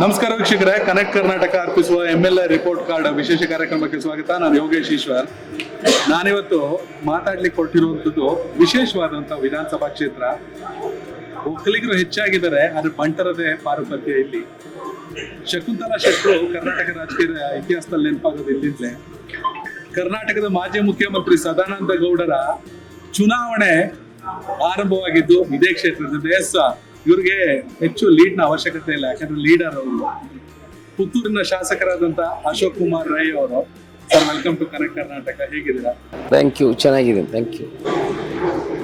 ನಮಸ್ಕಾರ ವೀಕ್ಷಕರೇ, ಕನೆಕ್ಟ್ ಕರ್ನಾಟಕ ಅರ್ಪಿಸುವ MLA ರಿಪೋರ್ಟ್ ಕಾರ್ಡ್ ವಿಶೇಷ ಕಾರ್ಯಕ್ರಮಕ್ಕೆ ಸ್ವಾಗತ. ನಾನು ಯೋಗೇಶ್ ಈಶ್ವರ್. ನಾನಿವತ್ತು ಮಾತಾಡ್ಲಿಕ್ಕೆ ಕೊಟ್ಟಿರುವಂಥದ್ದು ವಿಶೇಷವಾದಂತಹ ವಿಧಾನಸಭಾ ಕ್ಷೇತ್ರ. ಒಕ್ಕಲಿಗರು ಹೆಚ್ಚಾಗಿದ್ದಾರೆ, ಅದು ಬಂಟರದೇ ಪಾರುಪತ್ಯ. ಇಲ್ಲಿ ಶಕುಂತಲಾ ಶೆಟ್ಟರು ಕರ್ನಾಟಕ ರಾಜಕೀಯ ಇತಿಹಾಸದಲ್ಲಿ ನೆನಪಾಗೋದು ಇಲ್ಲಿಂದಲೇ. ಕರ್ನಾಟಕದ ಮಾಜಿ ಮುಖ್ಯಮಂತ್ರಿ ಸದಾನಂದ ಗೌಡರ ಚುನಾವಣೆ ಆರಂಭವಾಗಿದ್ದು ಇದೇ ಕ್ಷೇತ್ರದಿಂದ. ಇವ್ರಿಗೆ ಹೆಚ್ಚು ಲೀಡ್ನ ಅವಶ್ಯಕತೆ ಇಲ್ಲ, ಯಾಕಂದ್ರೆ ಲೀಡರ್ ಅವರು. ಪುತ್ತೂರಿನ ಶಾಸಕರಾದಂತ ಅಶೋಕ್ ಕುಮಾರ್ ರೈ ಅವರು. Sir, welcome to connect Karnataka. ಹೇಗಿದ್ದೀರಾ? ಥ್ಯಾಂಕ್ ಯು, ಚೆನ್ನಾಗಿದೆ. Thank you.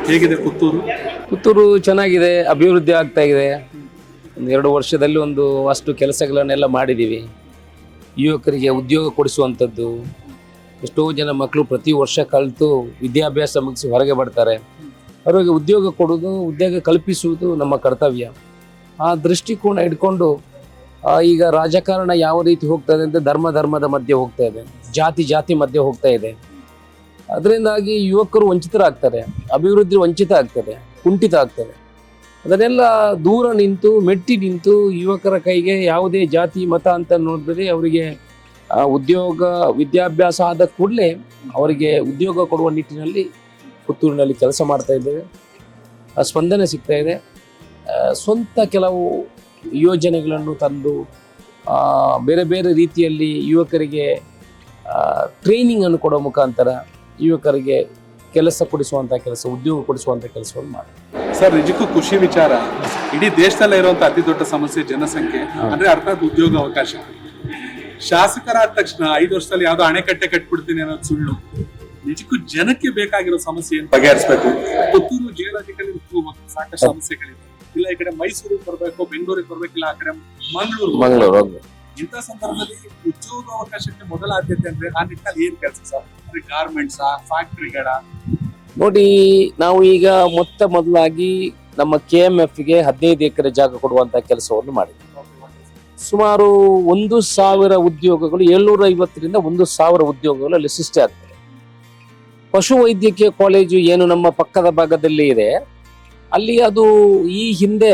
ಹೇಗಿದೆ ಪುತ್ತೂರು? ಪುತ್ತೂರು ಚೆನ್ನಾಗಿದೆ, ಅಭಿವೃದ್ಧಿ ಆಗ್ತಾ ಇದೆ. ಒಂದು 2 ವರ್ಷದಲ್ಲಿ ಅಷ್ಟು ಕೆಲಸಗಳನ್ನೆಲ್ಲ ಮಾಡಿದ್ದೀವಿ. ಯುವಕರಿಗೆ ಉದ್ಯೋಗ ಕೊಡಿಸುವಂಥದ್ದು. ಎಷ್ಟೋ ಜನ ಮಕ್ಕಳು ಪ್ರತಿ ವರ್ಷ ಕಲಿತು ವಿದ್ಯಾಭ್ಯಾಸ ಮುಗಿಸಿ ಹೊರಗೆ ಬರ್ತಾರೆ. ಅವರಿಗೆ ಉದ್ಯೋಗ ಕೊಡೋದು, ಉದ್ಯೋಗ ಕಲ್ಪಿಸುವುದು ನಮ್ಮ ಕರ್ತವ್ಯ. ಆ ದೃಷ್ಟಿಕೋನ ಇಟ್ಕೊಂಡು ಈಗ ರಾಜಕಾರಣ ಯಾವ ರೀತಿ ಹೋಗ್ತಾ ಇದೆ ಅಂದರೆ ಧರ್ಮದ ಮಧ್ಯೆ ಹೋಗ್ತಾ ಇದೆ, ಜಾತಿ ಮಧ್ಯೆ ಹೋಗ್ತಾ ಇದೆ. ಅದರಿಂದಾಗಿ ಯುವಕರು ವಂಚಿತರಾಗ್ತಾರೆ, ಅಭಿವೃದ್ಧಿ ವಂಚಿತ ಆಗ್ತದೆ, ಕುಂಠಿತ ಆಗ್ತದೆ. ಅದನ್ನೆಲ್ಲ ದೂರ ನಿಂತು ಮೆಟ್ಟಿ ನಿಂತು ಯುವಕರ ಕೈಗೆ ಯಾವುದೇ ಜಾತಿ ಮತ ಅಂತ ನೋಡಿದ್ರೆ ಅವರಿಗೆ ಉದ್ಯೋಗ ವಿದ್ಯಾಭ್ಯಾಸ ಆದ ಕೂಡಲೇ ಅವರಿಗೆ ಉದ್ಯೋಗ ಕೊಡುವ ನಿಟ್ಟಿನಲ್ಲಿ ಪುತ್ತೂರಿನಲ್ಲಿ ಕೆಲಸ ಮಾಡ್ತಾ ಇದ್ದೇವೆ. ಸ್ಪಂದನೆ ಸಿಗ್ತಾ ಇದೆ. ಸ್ವಂತ ಕೆಲವು ಯೋಜನೆಗಳನ್ನು ತಂದು ಬೇರೆ ಬೇರೆ ರೀತಿಯಲ್ಲಿ ಯುವಕರಿಗೆ ಟ್ರೈನಿಂಗನ್ನು ಕೊಡೋ ಮುಖಾಂತರ ಯುವಕರಿಗೆ ಕೆಲಸ ಕೊಡಿಸುವಂಥ ಕೆಲಸ, ಉದ್ಯೋಗ ಕೊಡಿಸುವಂಥ ಕೆಲಸವನ್ನು ಮಾಡಿ. ಸರ್, ನಿಜಕ್ಕೂ ಖುಷಿ ವಿಚಾರ. ಇಡೀ ದೇಶದಲ್ಲೇ ಇರುವಂತ ಅತಿ ದೊಡ್ಡ ಸಮಸ್ಯೆ ಜನಸಂಖ್ಯೆ, ಅಂದ್ರೆ ಅರ್ಥಾತ್ ಉದ್ಯೋಗ ಅವಕಾಶ. ಶಾಸಕರಾದ ತಕ್ಷಣ 5 ವರ್ಷದಲ್ಲಿ ಯಾವ್ದೋ ಅಣೆಕಟ್ಟೆ ಕಟ್ಬಿಡ್ತೀನಿ ಅನ್ನೋದು ಸುಳ್ಳು. ನಿಜಕ್ಕೂ ಜನಕ್ಕೆ ಬೇಕಾಗಿರೋ ಸಮಸ್ಯೆಯನ್ನು ಬಗೆಹರಿಸಬೇಕು. ಪುತ್ತೂರು ಜಿಯೋಲಾಜಿಕಲಿ ಸಾಕಷ್ಟು ಸಮಸ್ಯೆಗಳಿವೆ. ಇಲ್ಲ ಈ ಕಡೆ ಮೈಸೂರಿಗೆ ಬರ್ಬೇಕು, ಬೆಂಗಳೂರಿಗೆ ಬರ್ಬೇಕಿಲ್ಲ, ಆ ಕಡೆ ಮಂಗಳೂರು. ಇಂಥ ಸಂದರ್ಭದಲ್ಲಿ ಉದ್ಯೋಗ ಅವಕಾಶಕ್ಕೆ ಮೊದಲ ಆದ್ಯತೆ ಅಂದ್ರೆ ಆ ನಿಟ್ಟಿನಲ್ಲಿ ಏನ್ ಕೆಲಸ ಸರ್? ಅಂದ್ರೆ ಗಾರ್ಮೆಂಟ್ಸ್, ಫ್ಯಾಕ್ಟರಿಗಳ? ನೋಡಿ, ನಾವು ಈಗ ಮೊದಲಾಗಿ ನಮ್ಮ KMF-ಗೆ 15 ಎಕರೆ ಜಾಗ ಕೊಡುವಂತ ಕೆಲಸವನ್ನು ಮಾಡಿದ್ವಿ. ಸುಮಾರು 1,000 ಉದ್ಯೋಗಗಳು, 750ರಿಂದ 1,000 ಉದ್ಯೋಗಗಳು ಅಲ್ಲಿ ಸೃಷ್ಟಿ ಆಗ್ತದೆ. ಪಶು ವೈದ್ಯಕೀಯ ಕಾಲೇಜು ಏನು ನಮ್ಮ ಪಕ್ಕದ ಭಾಗದಲ್ಲಿ ಇದೆ, ಅಲ್ಲಿ ಅದು ಈ ಹಿಂದೆ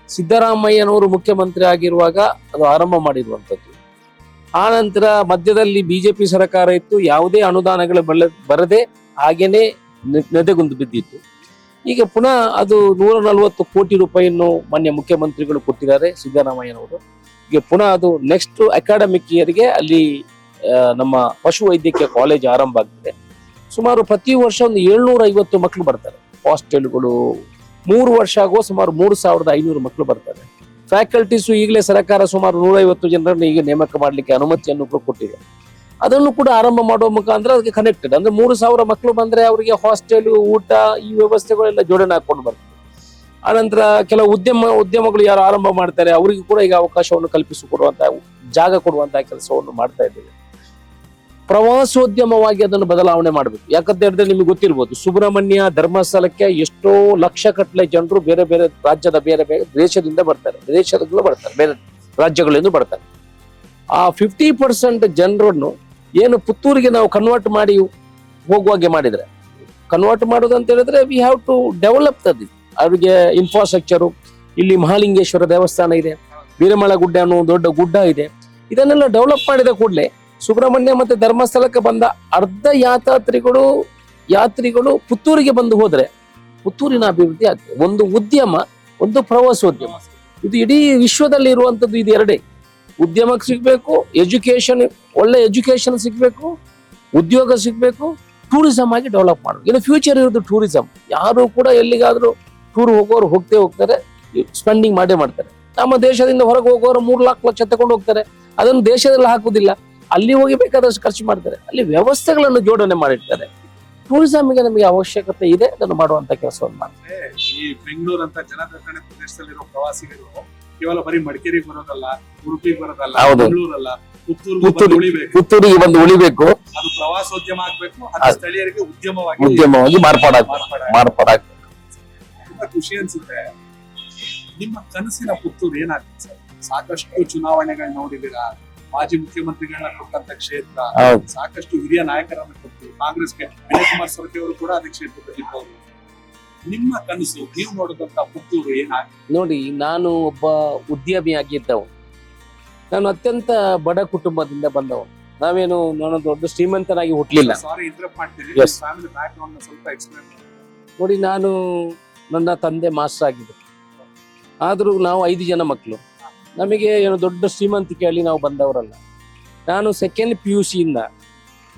ಸಿದ್ದರಾಮಯ್ಯನವರು ಮುಖ್ಯಮಂತ್ರಿ ಆಗಿರುವಾಗ ಅದು ಆರಂಭ ಮಾಡಿರುವಂಥದ್ದು. ಆ ನಂತರ ಮಧ್ಯದಲ್ಲಿ BJP ಸರ್ಕಾರ ಇತ್ತು, ಯಾವುದೇ ಅನುದಾನಗಳು ಬರದೆ ಹಾಗೇನೆ ನೆದೆಗುಂದು ಬಿದ್ದಿತ್ತು. ಈಗ ಪುನಃ ಅದು 140 ಕೋಟಿ ರೂಪಾಯಿಯನ್ನು ಮಾನ್ಯ ಮುಖ್ಯಮಂತ್ರಿಗಳು ಕೊಟ್ಟಿದ್ದಾರೆ ಸಿದ್ದರಾಮಯ್ಯನವರು. ಈಗ ಪುನಃ ಅದು ನೆಕ್ಸ್ಟ್ ಅಕಾಡೆಮಿಕ್ ಇಯರ್ಗೆ ಅಲ್ಲಿ ನಮ್ಮ ಪಶು ವೈದ್ಯಕೀಯ ಕಾಲೇಜ್ ಆರಂಭ ಆಗ್ತದೆ. ಸುಮಾರು ಪ್ರತಿ ವರ್ಷ 750 ಮಕ್ಕಳು ಬರ್ತಾರೆ. ಹಾಸ್ಟೆಲ್ಗಳು 3 ವರ್ಷ ಆಗುವ ಸುಮಾರು 3,500 ಮಕ್ಕಳು ಬರ್ತಾರೆ. ಫ್ಯಾಕಲ್ಟೀಸು ಈಗಲೇ ಸರ್ಕಾರ ಸುಮಾರು 150 ಜನರನ್ನು ಈಗ ನೇಮಕ ಮಾಡಲಿಕ್ಕೆ ಅನುಮತಿಯನ್ನು ಕೊಟ್ಟಿದೆ. ಅದನ್ನು ಕೂಡ ಆರಂಭ ಮಾಡುವ ಮುಖಾಂತರ ಅದಕ್ಕೆ ಕನೆಕ್ಟೆಡ್, ಅಂದ್ರೆ 3,000 ಮಕ್ಕಳು ಬಂದ್ರೆ ಅವರಿಗೆ ಹಾಸ್ಟೆಲ್, ಊಟ, ಈ ವ್ಯವಸ್ಥೆಗಳೆಲ್ಲ ಜೋಡಣೆ ಹಾಕೊಂಡು ಬರ್ತದೆ. ಆನಂತರ ಕೆಲವು ಉದ್ಯಮಗಳು ಯಾರು ಆರಂಭ ಮಾಡ್ತಾರೆ ಅವರಿಗೂ ಕೂಡ ಈಗ ಅವಕಾಶವನ್ನು ಕಲ್ಪಿಸಿಕೊಡುವಂತ, ಜಾಗ ಕೊಡುವಂತಹ ಕೆಲಸವನ್ನು ಮಾಡ್ತಾ ಇದ್ದೇವೆ. ಪ್ರವಾಸೋದ್ಯಮವಾಗಿ ಅದನ್ನು ಬದಲಾವಣೆ ಮಾಡಬೇಕು. ಯಾಕಂತ ಹೇಳಿದ್ರೆ ನಿಮಗೆ ಗೊತ್ತಿರ್ಬೋದು, ಸುಬ್ರಹ್ಮಣ್ಯ ಧರ್ಮಸ್ಥಳಕ್ಕೆ ಎಷ್ಟೋ ಲಕ್ಷ ಕಟ್ಟಲೆ ಜನರು ಬೇರೆ ಬೇರೆ ರಾಜ್ಯದ ಬೇರೆ ಬೇರೆ ದೇಶದಿಂದ ಬರ್ತಾರೆ, ಬೇರೆ ರಾಜ್ಯಗಳಿಂದ ಬರ್ತಾರೆ. ಆ 50% ಜನರನ್ನು ಏನು ಪುತ್ತೂರಿಗೆ ನಾವು ಕನ್ವರ್ಟ್ ಮಾಡಿ ಹೋಗುವಾಗೆ ಮಾಡಿದ್ರೆ, ಕನ್ವರ್ಟ್ ಮಾಡೋದು ಅಂತ ಹೇಳಿದ್ರೆ we have to develop that. ಅವರಿಗೆ ಇನ್ಫ್ರಾಸ್ಟ್ರಕ್ಚರು, ಇಲ್ಲಿ ಮಹಾಲಿಂಗೇಶ್ವರ ದೇವಸ್ಥಾನ ಇದೆ, ವೀರಮಳ ಗುಡ್ಡ ಅನ್ನೋ ದೊಡ್ಡ ಗುಡ್ಡ ಇದೆ. ಇದನ್ನೆಲ್ಲ ಡೆವಲಪ್ ಮಾಡಿದ ಕೂಡಲೇ ಸುಬ್ರಹ್ಮಣ್ಯ ಮತ್ತೆ ಧರ್ಮಸ್ಥಳಕ್ಕೆ ಬಂದ ಅರ್ಧ ಯಾತ್ರಿಗಳು ಪುತ್ತೂರಿಗೆ ಬಂದು ಹೋದ್ರೆ ಪುತ್ತೂರಿನ ಅಭಿವೃದ್ಧಿ ಆಗ್ತದೆ. ಒಂದು ಉದ್ಯಮ, ಒಂದು ಪ್ರವಾಸೋದ್ಯಮ, ಇದು ಇಡೀ ವಿಶ್ವದಲ್ಲಿ ಇರುವಂತದ್ದು. ಇದು ಎರಡೇ. ಉದ್ಯಮಕ್ಕೆ ಸಿಗ್ಬೇಕು, ಒಳ್ಳೆ ಎಜುಕೇಶನ್ ಸಿಗ್ಬೇಕು, ಉದ್ಯೋಗ ಸಿಗ್ಬೇಕು, ಟೂರಿಸಂ ಆಗಿ ಡೆವಲಪ್ ಮಾಡಬೇಕು. ಇದು ಫ್ಯೂಚರ್ ಇರೋದು ಟೂರಿಸಂ. ಯಾರು ಕೂಡ ಎಲ್ಲಿಗಾದ್ರೂ ಟೂರ್ ಹೋಗೋರು ಹೋಗ್ತಾರೆ, ಸ್ಪೆಂಡಿಂಗ್ ಮಾಡ್ತಾರೆ. ನಮ್ಮ ದೇಶದಿಂದ ಹೊರಗೆ ಹೋಗೋರು 3 ಲಕ್ಷ ತಗೊಂಡು ಹೋಗ್ತಾರೆ, ಅದನ್ನು ದೇಶದಲ್ಲಿ ಹಾಕುದಿಲ್ಲ, ಅಲ್ಲಿ ಹೋಗಿ ಬೇಕಾದಷ್ಟು ಖರ್ಚು ಮಾಡ್ತಾರೆ. ಅಲ್ಲಿ ವ್ಯವಸ್ಥೆಗಳನ್ನು ಜೋಡಣೆ ಮಾಡಿರ್ತಾರೆ. ಟೂರಿಸಂಗೆ ನಮಗೆ ಅವಶ್ಯಕತೆ ಇದೆ, ಅದನ್ನು ಮಾಡುವಂತ ಕೆಲಸವನ್ನು ಮಾಡ್ತಾರೆ. ಈ ಬೆಂಗಳೂರು ಅಂತ ಜನದಟ್ಟಣೆ ಪ್ರದೇಶದಲ್ಲಿರೋ ಪ್ರವಾಸಿಗರು ಕೇವಲ ಬರೀ ಮಡಿಕೇರಿಗೆ ಬರೋದಲ್ಲ, ಉಡುಪಿಗೆ ಬರೋದಲ್ಲ, ಬೆಂಗಳೂರಲ್ಲ, ಪುತ್ತೂರಿಗೆ ಬಂದು ಉಳಿಬೇಕು. ಅದು ಪ್ರವಾಸೋದ್ಯಮ ಆಗ್ಬೇಕು, ಅದು ಸ್ಥಳೀಯರಿಗೆ ಉದ್ಯಮವಾಗಿ ಮಾರ್ಪಾಡಾಗ್ತದೆ. ತುಂಬಾ ಖುಷಿ ಅನ್ಸುತ್ತೆ. ನಿಮ್ಮ ಕನಸಿನ ಪುತ್ತೂರು ಏನಾಗ್ತದೆ ಸರ್? ಸಾಕಷ್ಟು ಚುನಾವಣೆಗಳು ನೋಡಿದೀರಾ, ಮಾಜಿ ಮುಖ್ಯಮಂತ್ರಿಗಳನ್ನ ಕೊಟ್ಟಂತ ಕ್ಷೇತ್ರ, ಸಾಕಷ್ಟು ಹಿರಿಯ ನಾಯಕರನ್ನು ಕೊಟ್ಟು, ಕಾಂಗ್ರೆಸ್ಗೆ ವಿನಯ್ ಕುಮಾರ್ ಸೊರಕೆ ಅವರು ಕೂಡ ಅದೇ ಕ್ಷೇತ್ರದಲ್ಲಿ ಇದ್ದವರು. ನಿಮ್ಮ ಕನಸು, ನೀವು ನೋಡಿದಂತ ಪುತ್ತೂರು ಏನಾಗಿದೆ? ನೋಡಿ, ನಾನು ಒಬ್ಬ ಉದ್ಯಮಿ ಆಗಿದ್ದವು. ನಾನು ಅತ್ಯಂತ ಬಡ ಕುಟುಂಬದಿಂದ ಬಂದವನು. ನಾನು ದೊಡ್ಡ ಶ್ರೀಮಂತನಾಗಿ ಹುಟ್ಟಲಿಲ್ಲ. ಸಾರಿ ಇಂಟರಪ್ಟ್ ಮಾಡ್ತೀನಿ. Yes. ಫ್ಯಾಮಿಲಿ ಬ್ಯಾಕ್ ಗ್ರೌಂಡ್ ಸ್ವಲ್ಪ ಎಕ್ಸ್ಪ್ಲೇನ್ ಮಾಡಿ. ನೋಡಿ, ನನ್ನ ತಂದೆ ಮಾಸ್ಟರ್ ಆಗಿದ್ದರು. ಆದರೂ ನಾವು 5 ಜನ ಮಕ್ಕಳು. ನಮಗೆ ಏನು ದೊಡ್ಡ ಶ್ರೀಮಂತಿಕೆಯಲ್ಲಿ ನಾವು ಬಂದವರಲ್ಲ. ನಾನು ಸೆಕೆಂಡ್ PUC ಇಂದ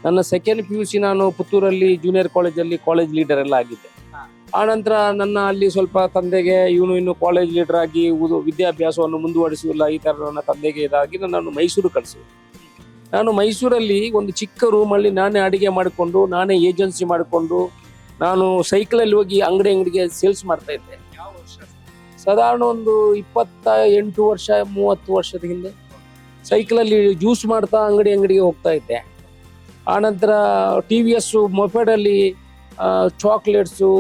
ನನ್ನ ಸೆಕೆಂಡ್ PUC ನಾನು ಪುತ್ತೂರಲ್ಲಿ ಜೂನಿಯರ್ ಕಾಲೇಜಲ್ಲಿ ಕಾಲೇಜ್ ಲೀಡರ್ ಎಲ್ಲ ಆಗಿದ್ದೆ. ಆನಂತರ ನನ್ನ ಅಲ್ಲಿ ಸ್ವಲ್ಪ ತಂದೆಗೆ ಇನ್ನು ಕಾಲೇಜ್ ಲೀಡರ್ ಆಗಿ ವಿದ್ಯಾಭ್ಯಾಸವನ್ನು ಮುಂದುವರಿಸುವುದಿಲ್ಲ, ಈ ಥರ ನನ್ನ ತಂದೆಗೆ ಇದಾಗಿ ನನ್ನನ್ನು ಮೈಸೂರು ಕಳಿಸಿದ್ರು. ನಾನು ಮೈಸೂರಲ್ಲಿ ಒಂದು ಚಿಕ್ಕ ರೂಮಲ್ಲಿ ನಾನೇ ಅಡಿಗೆ ಮಾಡಿಕೊಂಡು, ನಾನೇ ಏಜೆನ್ಸಿ ಮಾಡಿಕೊಂಡು, ನಾನು ಸೈಕಲಲ್ಲಿ ಹೋಗಿ ಅಂಗಡಿಗೆ ಸೇಲ್ಸ್ ಮಾಡ್ತಾ ಇದ್ದೆ. ಯಾವ ವರ್ಷ? ಸಾಧಾರಣ ಒಂದು 28 ವರ್ಷ 30 ವರ್ಷದ ಹಿಂದೆ ಸೈಕಲಲ್ಲಿ ಜ್ಯೂಸ್ ಮಾಡ್ತಾ ಅಂಗಡಿಗೆ ಹೋಗ್ತಾ ಇದ್ದೆ. ಆನಂತರ TVS ಮೊಪೆಡಲ್ಲಿ ಚಾಕ್ಲೇಟ್ಸು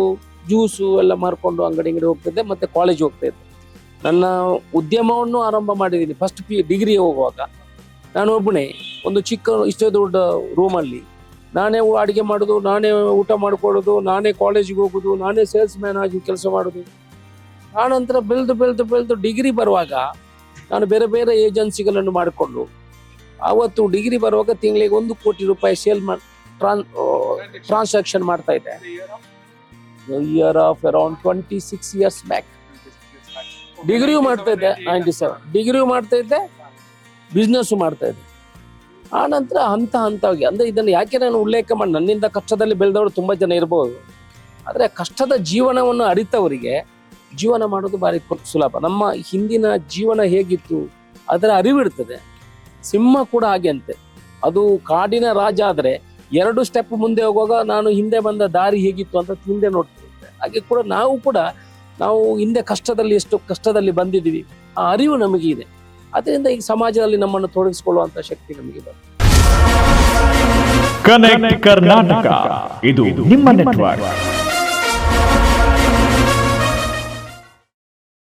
ಜ್ಯೂಸು ಎಲ್ಲ ಮಾರ್ಕೊಂಡು ಅಂಗಡಿ ಹೋಗ್ತಿದ್ದೆ, ಮತ್ತು ಕಾಲೇಜ್ ಹೋಗ್ತಾ ಇದ್ದೆ. ನನ್ನ ಉದ್ಯಮವನ್ನು ಆರಂಭ ಮಾಡಿದ್ದೀನಿ. ಫಸ್ಟ್ ಡಿಗ್ರಿ ಹೋಗುವಾಗ ನಾನು ಒಬ್ಬನೇ ಒಂದು ಚಿಕ್ಕ ಇಷ್ಟೇ ದೊಡ್ಡ ರೂಮಲ್ಲಿ ನಾನೇ ಅಡುಗೆ ಮಾಡೋದು, ನಾನೇ ಊಟ ಮಾಡ್ಕೊಳ್ಳೋದು, ನಾನೇ ಕಾಲೇಜಿಗೆ ಹೋಗೋದು, ನಾನೇ ಸೇಲ್ಸ್ ಮ್ಯಾನ್ ಆಗಿ ಕೆಲಸ ಮಾಡೋದು. ಆನಂತರ ಬೆಳೆದು ಡಿಗ್ರಿ ಬರುವಾಗ ನಾನು ಬೇರೆ ಬೇರೆ ಏಜೆನ್ಸಿಗಳನ್ನು ಮಾಡಿಕೊಂಡು, ಆವತ್ತು ಡಿಗ್ರಿ ಬರುವಾಗ ತಿಂಗಳಿಗೆ 1 ಕೋಟಿ ರೂಪಾಯಿ ಸೇಲ್ ಟ್ರಾನ್ಸಾಕ್ಷನ್ ಮಾಡ್ತಾ ಇದ್ದೆ. Year of around 26 years back. ಡಿಗ್ರಿಯೂ ಮಾಡ್ತಾ ಇದ್ದೆ, 97 ಡಿಗ್ರಿಯೂ ಮಾಡ್ತಾ ಇದ್ದೆ, ಬಿಸ್ನೆಸ್ಸು ಮಾಡ್ತಾ ಇದ್ದೆ. ಆನಂತರ ಹಂತವಾಗಿ ಅಂದರೆ ಇದನ್ನು ಯಾಕೆ ನಾನು ಉಲ್ಲೇಖ ಮಾಡಿ, ನನ್ನಿಂದ ಕಷ್ಟದಲ್ಲಿ ಬೆಳೆದವರು ತುಂಬ ಜನ ಇರ್ಬೋದು, ಆದರೆ ಕಷ್ಟದ ಜೀವನವನ್ನು ಅರಿತವರಿಗೆ ಜೀವನ ಮಾಡೋದು ಭಾರಿ ಸುಲಭ. ನಮ್ಮ ಹಿಂದಿನ ಜೀವನ ಹೇಗಿತ್ತು ಅದರ ಅರಿವಿರ್ತದೆ. ಸಿಂಹ ಕೂಡ ಹಾಗೆ ಅಂತೆ, ಅದು ಕಾಡಿನ ರಾಜ ಆದರೆ 2 ಸ್ಟೆಪ್ ಮುಂದೆ ಹೋಗುವಾಗ ನಾನು ಹಿಂದೆ ಬಂದ ದಾರಿ ಹೇಗಿತ್ತು ಅಂತ ಹಿಂದೆ ನೋಡ್ತಿರುತ್ತೆ. ಹಾಗೆ ಕೂಡ ನಾವು ಹಿಂದೆ ಎಷ್ಟು ಕಷ್ಟದಲ್ಲಿ ಬಂದಿದ್ದೀವಿ, ಆ ಅರಿವು ನಮಗೆ ಇದೆ. ಅದರಿಂದ ಈ ಸಮಾಜದಲ್ಲಿ ನಮ್ಮನ್ನು ತೊಡಗಿಸಿಕೊಳ್ಳುವಂತ ಶಕ್ತಿ ನಮಗೆ ಇದೆ. ಕನೆಕ್ಟ್ ಕರ್ನಾಟಕ, ಇದು ನಿಮ್ಮ ನೆಟ್ವರ್ಕ್.